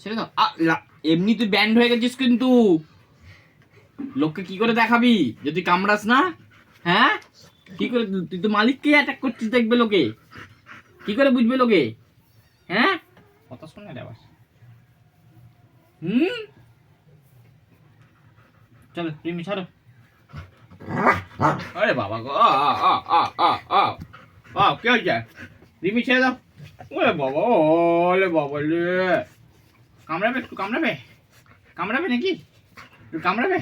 ছেড়ে দাও। এমনি তুই ব্যান্ড হয়ে গেছিস কিন্তু, লোককে কি করে দেখাবি যদি কামড়াস না? হ্যাঁ, কি করে? তুই তো মালিককে অ্যাটাক করছিস, দেখবে লোকে, কি করে বুঝবে লোকে? হ্যাঁ, কথা শোনে রে আবার। চলো রিমি ছাড়ো। আরে বাবা গো, কি হয়েছে? রিমি ছেড়ে দাও। ওরে বাবা, ওলে বাবা রে, কামড়াবে একটু, কামড়াবে নাকি? একটু কামড়াবে,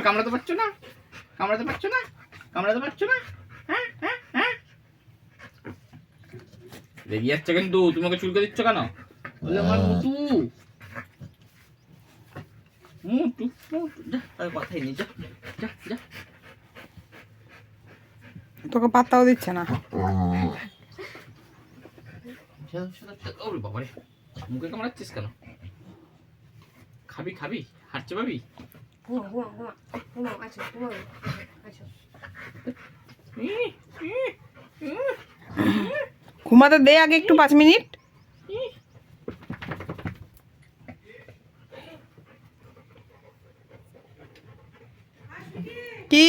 কামড়াতে পারছো না? হ্যাঁ হ্যাঁ হ্যাঁ, রেগে যাচ্ছে কিন্তু, তোমাকে চুলকে দিচ্ছ কেন? বলে আমার মুটু মুটু মুটু, যা, আর কথাই নেই, যা যা যা। তোকে পাত্তাও দিচ্ছে না। ওরে বাবা রে, মুখে কামড়াচ্ছিস কেন? খাবি হাত চাপাবি? ঘুমাতে দে আগে একটু 5 মিনিট। কি